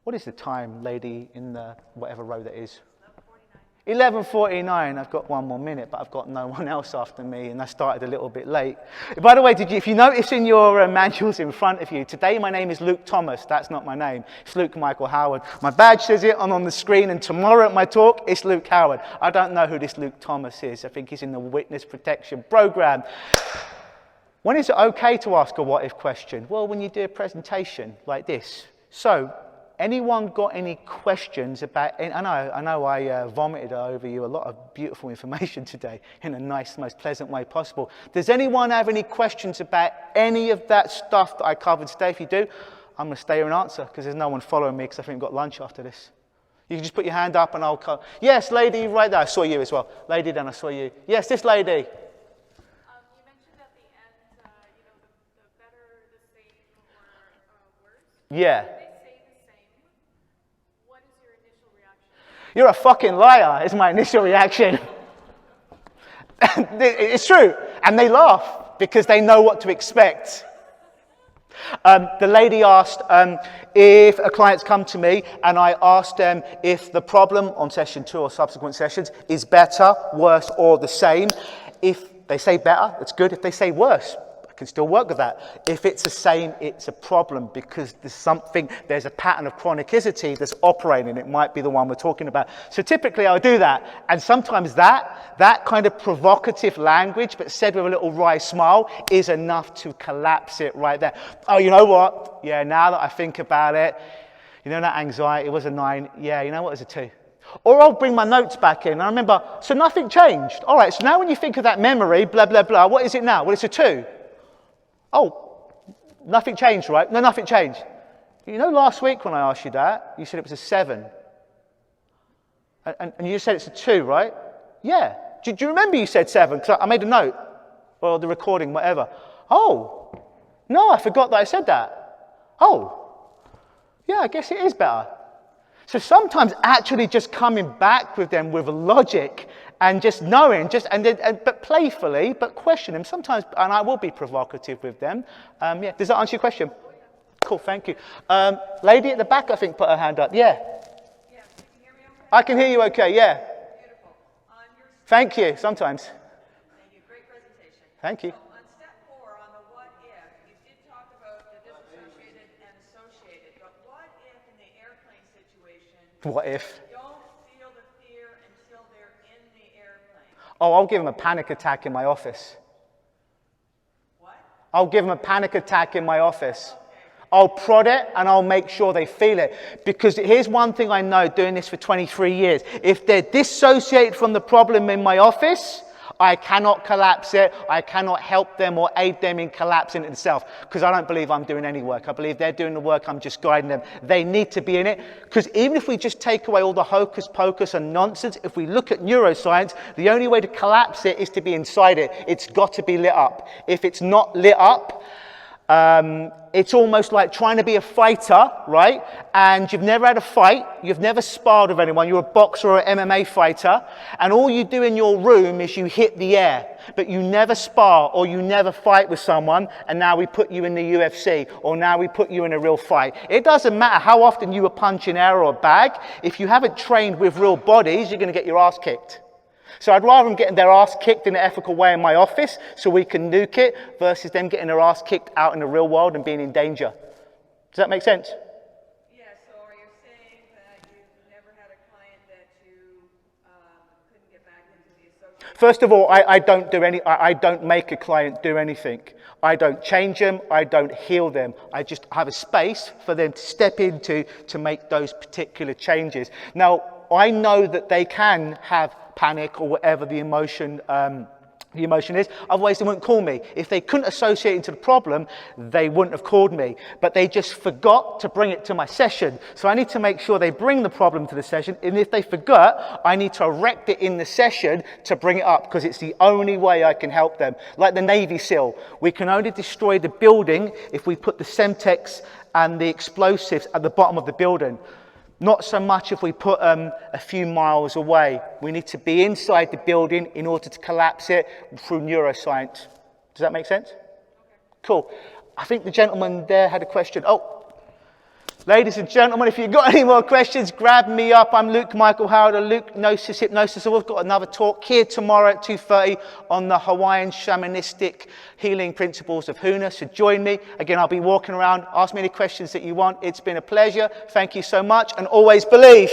What is the time, lady, in the whatever row that is? 11:49. I've got one more minute, but I've got no one else after me, and I started a little bit late. By the way, if you notice in your manuals in front of you, today my name is Luke Thomas. That's not my name. It's Luke Michael Howard. My badge says it on the screen, and tomorrow at my talk, it's Luke Howard. I don't know who this Luke Thomas is. I think he's in the Witness Protection Program. When is it okay to ask a what-if question? Well, when you do a presentation like this. So, anyone got any questions about, I know I vomited over you a lot of beautiful information today in the nice, most pleasant way possible. Does anyone have any questions about any of that stuff that I covered today? If you do, I'm going to stay here and answer because there's no one following me because I think we've got lunch after this. You can just put your hand up and I'll come. Yes, lady, right there. I saw you as well. Lady, then I saw you. Yes, this lady. You mentioned at the end, the better, the same, or worse. Yeah. What is your initial reaction? You're a fucking liar, is my initial reaction. It's true. And they laugh because they know what to expect. The lady asked if a client's come to me and I asked them if the problem on session 2 or subsequent sessions is better, worse, or the same. If they say better, it's good. If they say worse, I can still work with that. If it's the same, it's a problem because there's a pattern of chronicity that's operating. It might be the one we're talking about. So typically I'll do that. And sometimes that kind of provocative language, but said with a little wry smile, is enough to collapse it right there. Oh, you know what? Yeah, now that I think about it, you know that anxiety was a 9. Yeah, you know what? It was a 2. Or I'll bring my notes back in. And I remember, so nothing changed. All right, so now when you think of that memory, blah, blah, blah, what is it now? Well, it's a 2. Oh, nothing changed, right? No, nothing changed. You know, last week when I asked you that, you said it was a 7. And you said it's a 2, right? Yeah. Do you remember you said 7? Because I made a note. Or the recording, whatever. Oh, no, I forgot that I said that. Oh, yeah, I guess it is better. So sometimes actually just coming back with them with logic and just knowing, but playfully, but question them sometimes, and I will be provocative with them. Yeah, does that answer your question? Cool, thank you. Lady at the back, I think, put her hand up. Yeah. Yeah, can you hear me okay? I can hear you okay, yeah. Beautiful. Thank you, sometimes. Thank you, great presentation. Thank you. So on step 4, on the what if, you did talk about the disassociated and associated, but what if in the airplane situation, What if? you don't feel the fear until they're in the airplane? Oh, I'll give them a panic attack in my office. What? I'll give them a panic attack in my office. I'll prod it and I'll make sure they feel it. Because here's one thing I know doing this for 23 years. If they're dissociated from the problem in my office, I cannot collapse it. I cannot help them or aid them in collapsing it themselves. Because I don't believe I'm doing any work. I believe they're doing the work. I'm just guiding them. They need to be in it. Because even if we just take away all the hocus pocus and nonsense, if we look at neuroscience, the only way to collapse it is to be inside it. It's got to be lit up. If it's not lit up, it's almost like trying to be a fighter, right? And you've never had a fight, you've never sparred with anyone, you're a boxer or an MMA fighter, and all you do in your room is you hit the air, but you never spar or you never fight with someone, and now we put you in the UFC, or now we put you in a real fight. It doesn't matter how often you were punching air or a bag, if you haven't trained with real bodies, you're going to get your ass kicked. So I'd rather them getting their ass kicked in an ethical way in my office so we can nuke it versus them getting their ass kicked out in the real world and being in danger. Does that make sense? Yeah, so are you saying that you've never had a client that you couldn't get back into the association? First of all, I don't make a client do anything. I don't change them, I don't heal them. I just have a space for them to step into to make those particular changes. Now, I know that they can have panic or whatever the emotion is. Otherwise, they wouldn't call me. If they couldn't associate into the problem, they wouldn't have called me. But they just forgot to bring it to my session. So I need to make sure they bring the problem to the session. And if they forgot, I need to erect it in the session to bring it up because it's the only way I can help them. Like the Navy SEAL, we can only destroy the building if we put the Semtex and the explosives at the bottom of the building. Not so much if we put a few miles away. We need to be inside the building in order to collapse it through neuroscience. Does that make sense? Okay. Cool. I think the gentleman there had a question. Oh, Ladies and gentlemen, if you've got any more questions, grab me up. I'm Luke Michael Howard of Lukenosis Hypnosis. So we've got another talk here tomorrow at 2:30 on the Hawaiian shamanistic healing principles of Huna. So join me. Again, I'll be walking around. Ask me any questions that you want. It's been a pleasure. Thank you so much. And always believe.